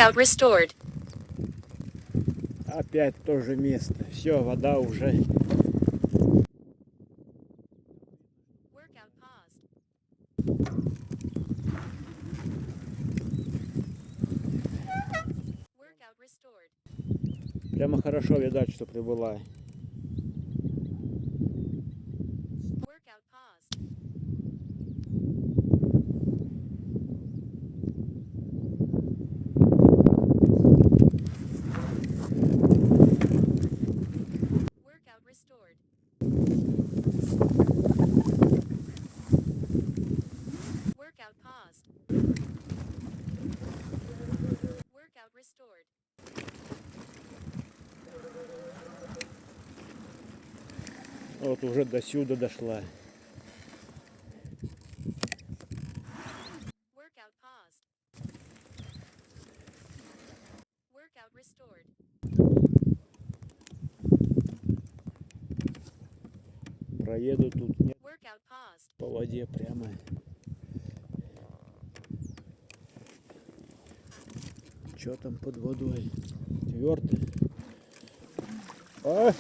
Workout restored. Опять то же место. Все, вода уже. Workout paused. Прямо хорошо видать, что прибыла. Workout paused. Workout restored. Workout paused. Workout restored. Вот уже до сюда дошла. Workout paused. Workout restored. Проеду тут нет, Workout paused. по воде прямо. Что там под водой? Твердый. А!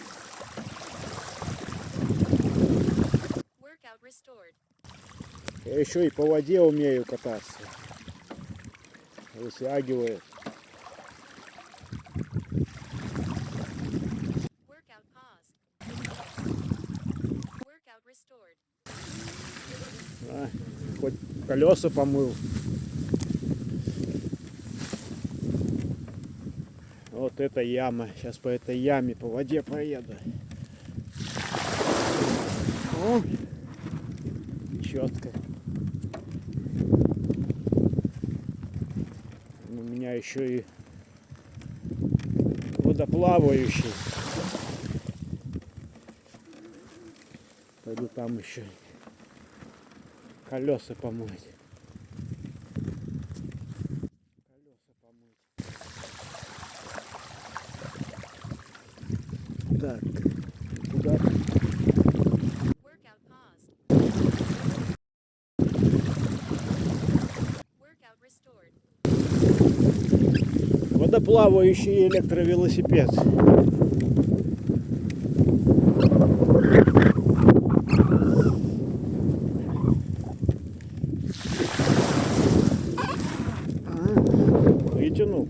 Workout restored. Я еще и по воде умею кататься. Вытягивает. Workout paused. Workout restored. А, хоть колеса помыл. Вот эта яма. Сейчас по этой яме, по воде поеду. О, четко. У меня еще и водоплавающий. Пойду там еще колеса помыть. Колеса помыть. Так, куда? Workout paused. Workout restored. Водоплавающий электровелосипед. Вытянул.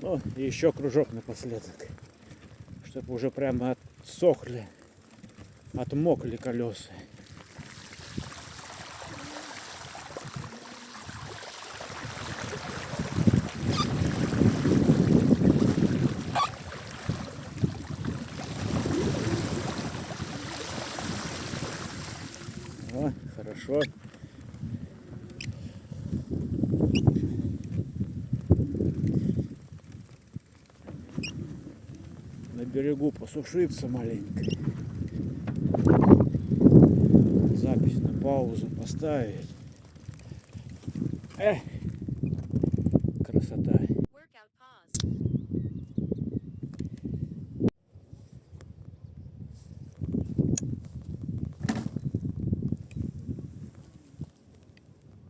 Ну, и еще кружок напоследок, чтобы уже прямо отсохли, отмокли колеса. О, хорошо. На берегу посушиться маленько. Запись на паузу поставить. Красота. Workout paused.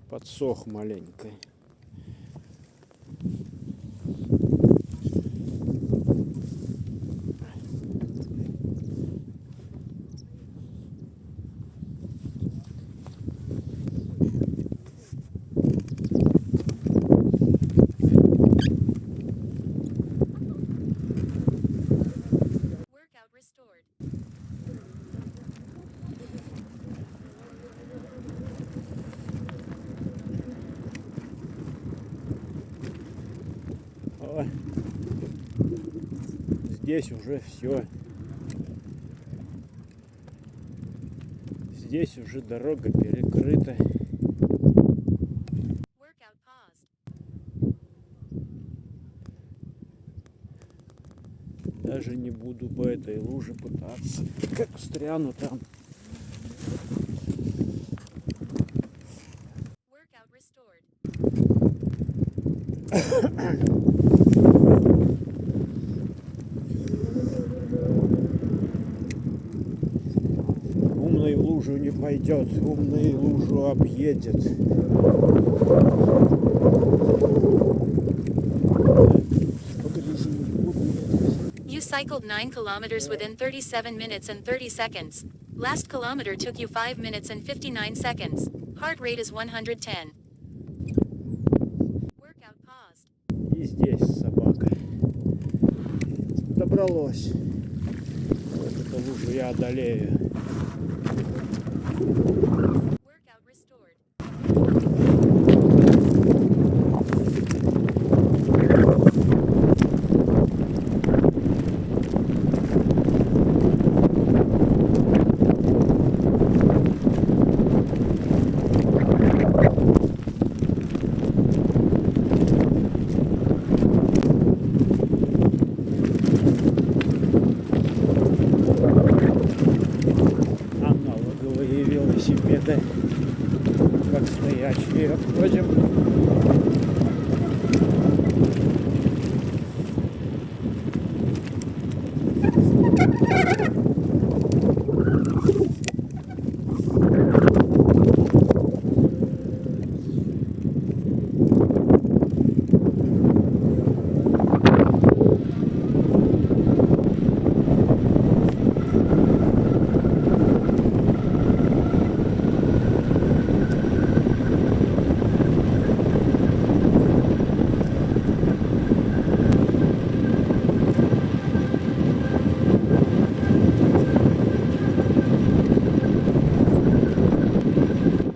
Подсох маленько. Workout restored. О, здесь уже все. Здесь уже дорога перекрыта. Workout paused. Даже не буду по этой луже пытаться. Как встряну там. Workout restored. Умный в лужу не пойдет, умный лужу объедет. cycled 9 kilometers within 37 minutes and 30 seconds. Last kilometer took you 5 minutes and 59 seconds. Heart rate is 110. Workout paused. И здесь собака. Добралось. Вот эту лужу я одолею. Workout restored. Аналоговые велосипеды, как стоячие, обходим.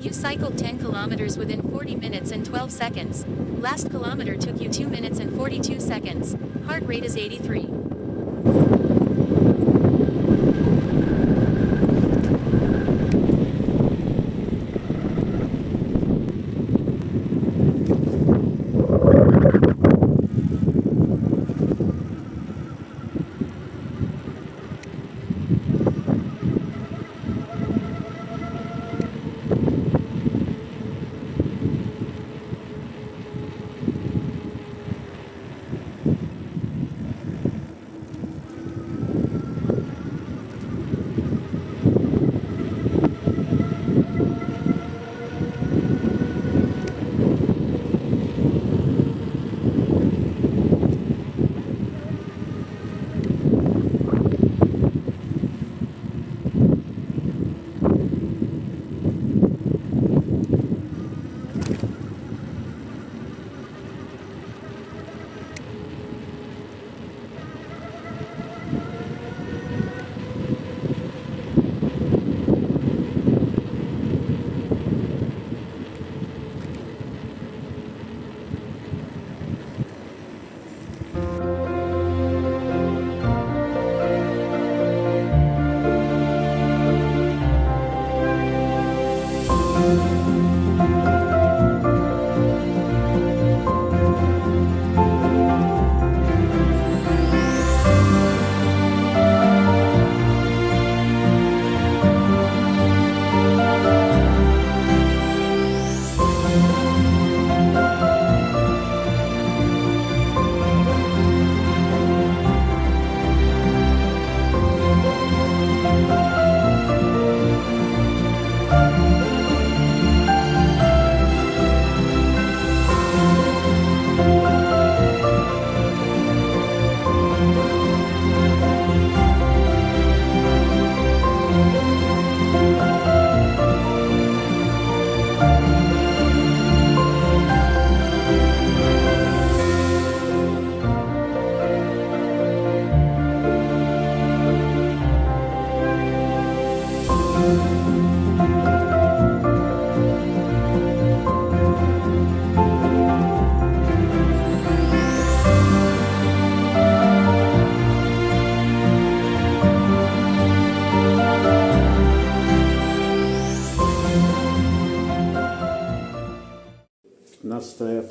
You cycled 10 kilometers within 40 minutes and 12 seconds. Last kilometer took you 2 minutes and 42 seconds. Heart rate is 83.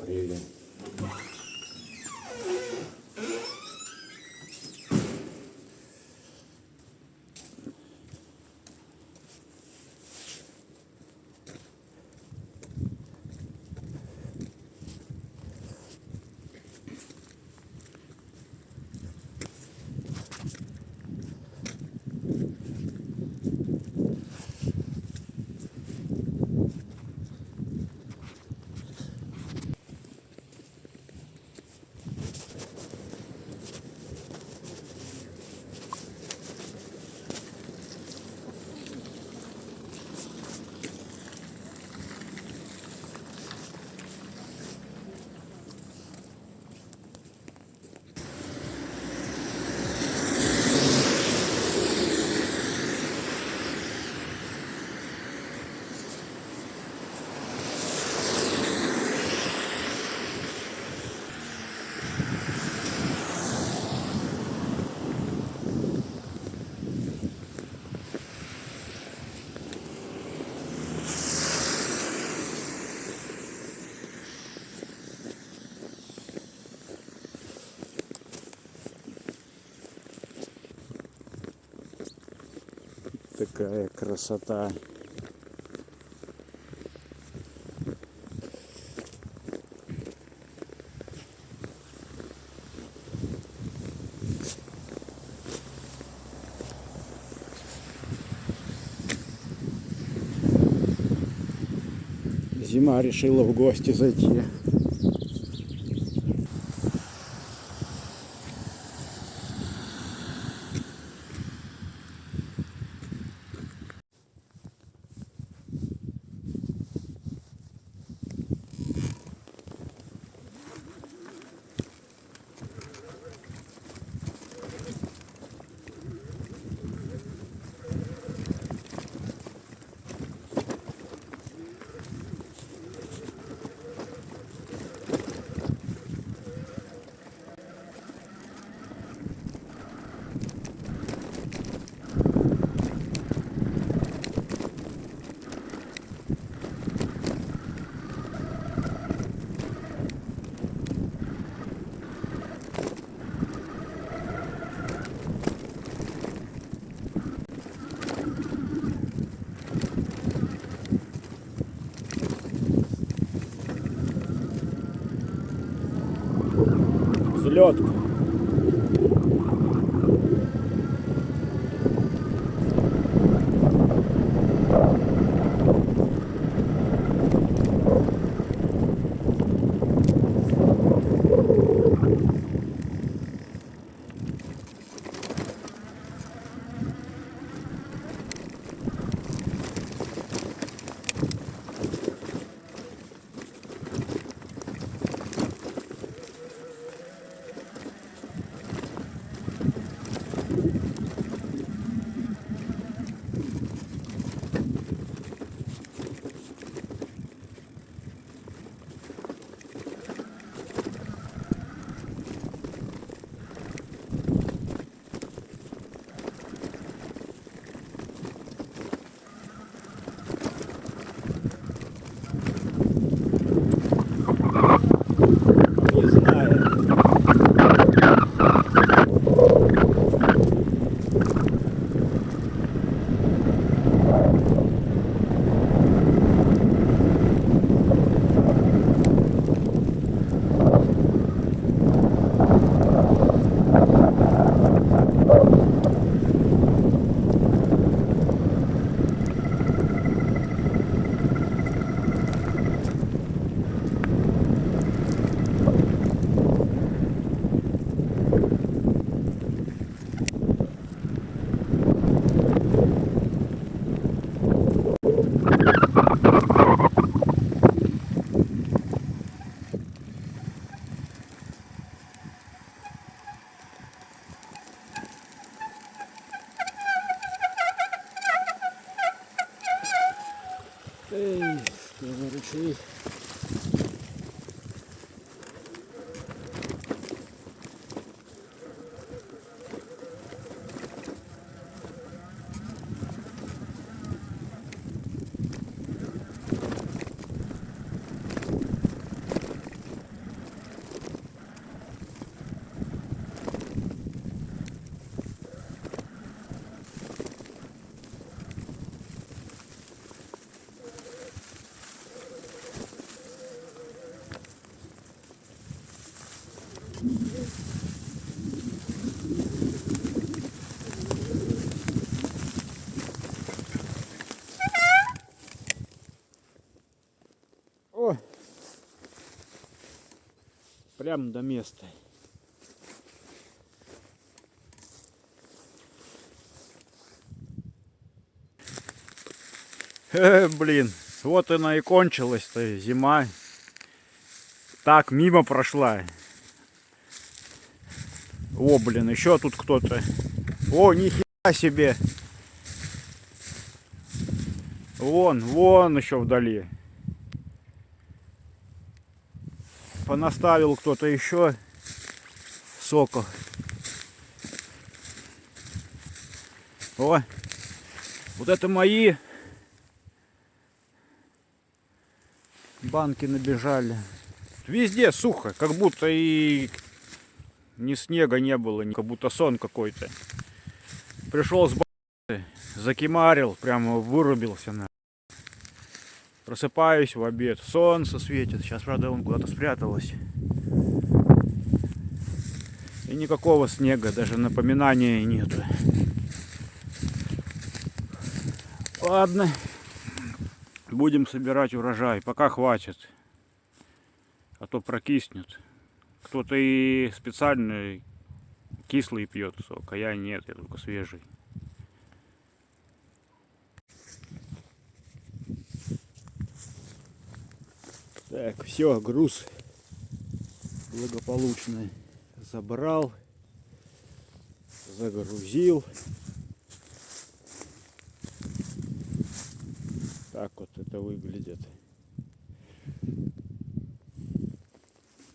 Апреля. такая красота. Зима решила в гости зайти. Взлетка. Не знаю. Эй, не ручей. О, прям до места. Блин, вот она и кончилась-то зима. Так, мимо прошла. О, блин, еще тут кто-то. О, нихера себе. Вон еще вдали. Понаставил кто-то еще соков. О, вот это мои банки набежали. Везде сухо, как будто и ни снега не было, как будто сон какой-то. Пришел с Закимарил, прямо вырубился на. Просыпаюсь в обед, солнце светит. Сейчас, правда, он куда-то спряталось. И никакого снега, даже напоминания нету. Ладно, будем собирать урожай, пока хватит. А то прокиснет. Кто-то и специально кислый пьет сок, а я нет, я только свежий. Так, все, груз благополучно забрал, загрузил. Так вот это выглядит.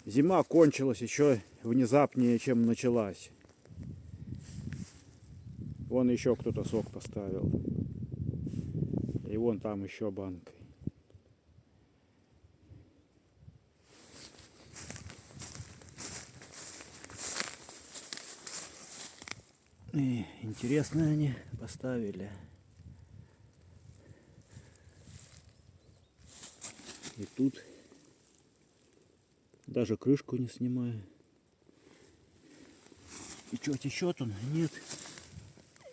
Зима кончилась еще внезапнее, чем началась. Вон еще кто-то сок поставил. И вон там еще банка. И интересно они поставили. И тут даже крышку не снимаю. И что, течет он? Нет.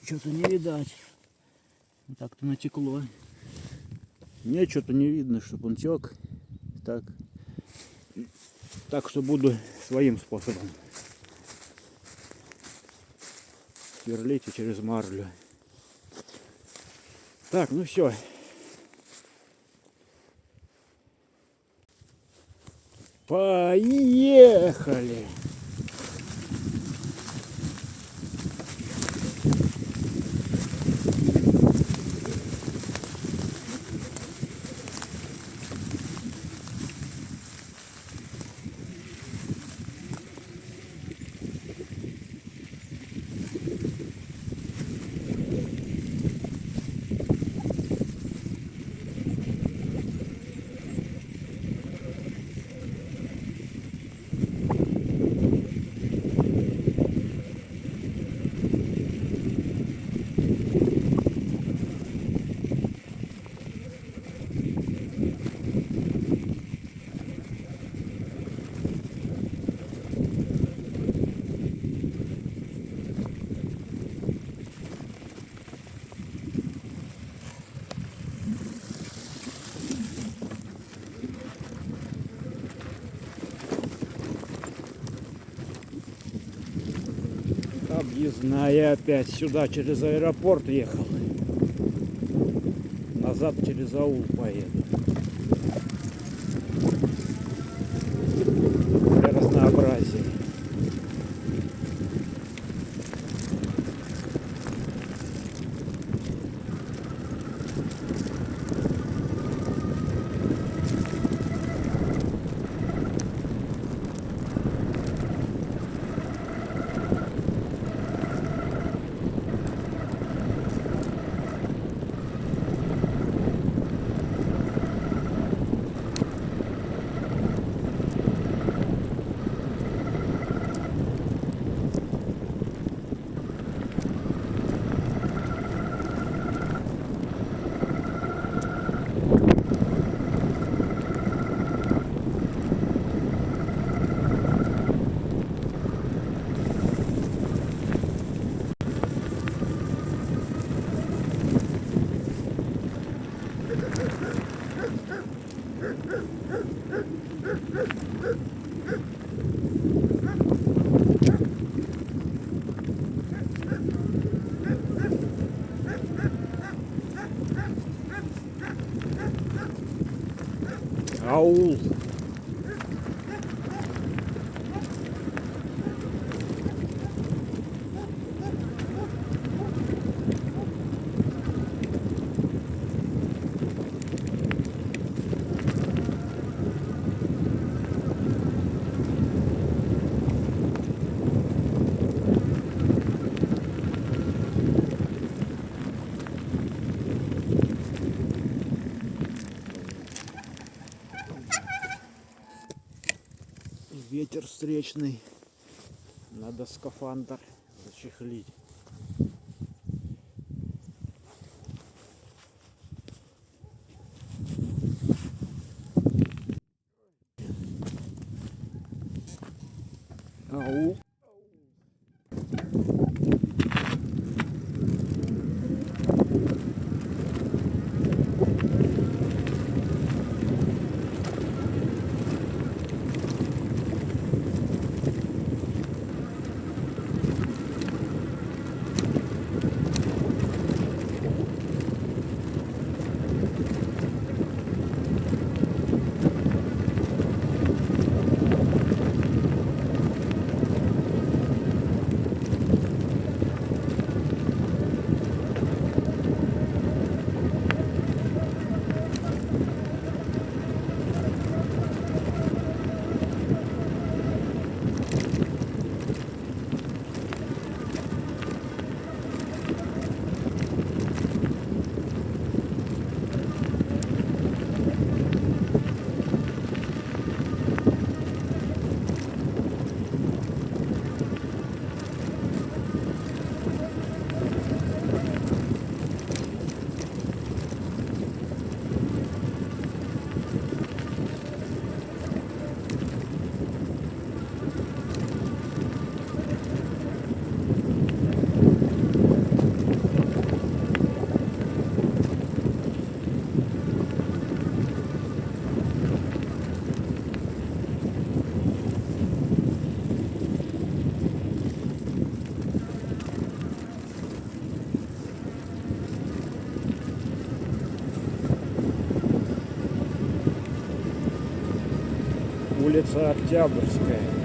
Что-то не видать. Так-то натекло. Мне что-то не видно, чтобы он тек. Так что буду своим способом сверлить и через марлю. Так, ну все. Поехали! Объездная опять сюда через аэропорт ехал. Назад через аул поеду. Для разнообразия. Аул. Ветер встречный. Надо скафандр зачехлить. Ау. Улица Октябрьская.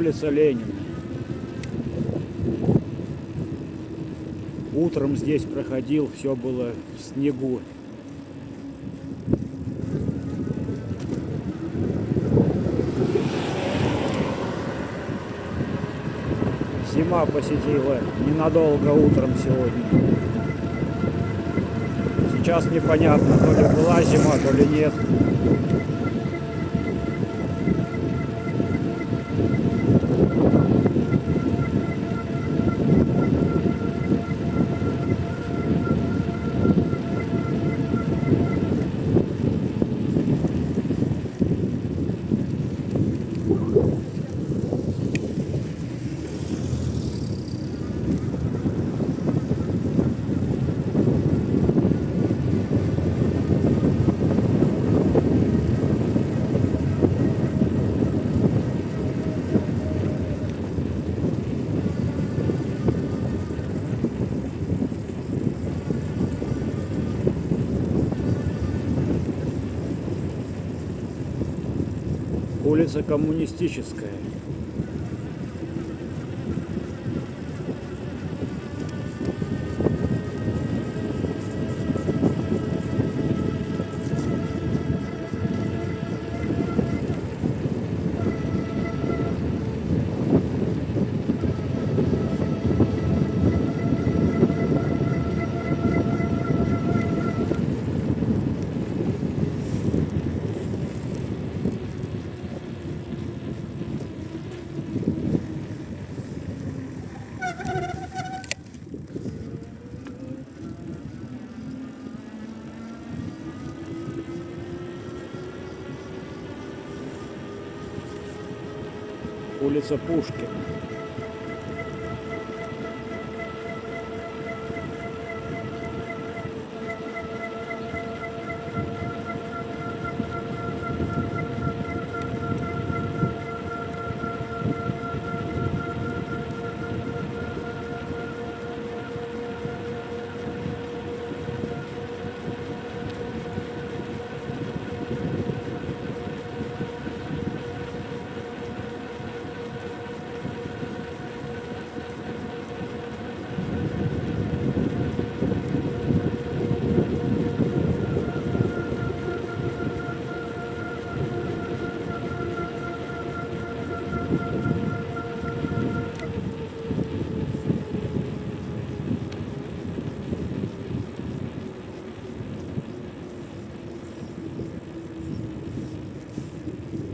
Улица Ленина. Утром здесь проходил, все было в снегу. Зима посетила ненадолго утром сегодня. Сейчас непонятно, то ли была зима, то ли нет. Улица Коммунистическая. Улица Пушкина.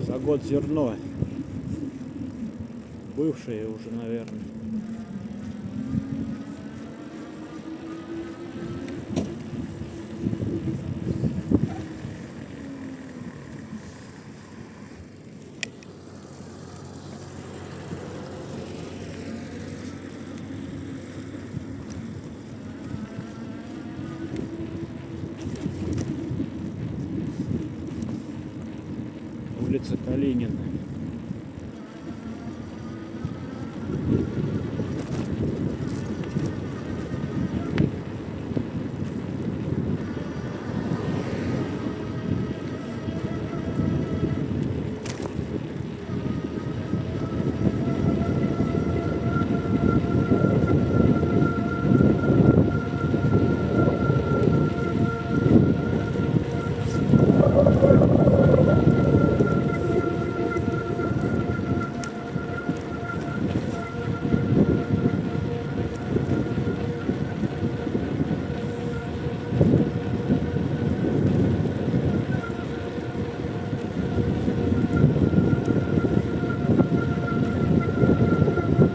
За год зерно. Бывшее уже, наверное. Улица Калинина.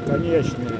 Конечная.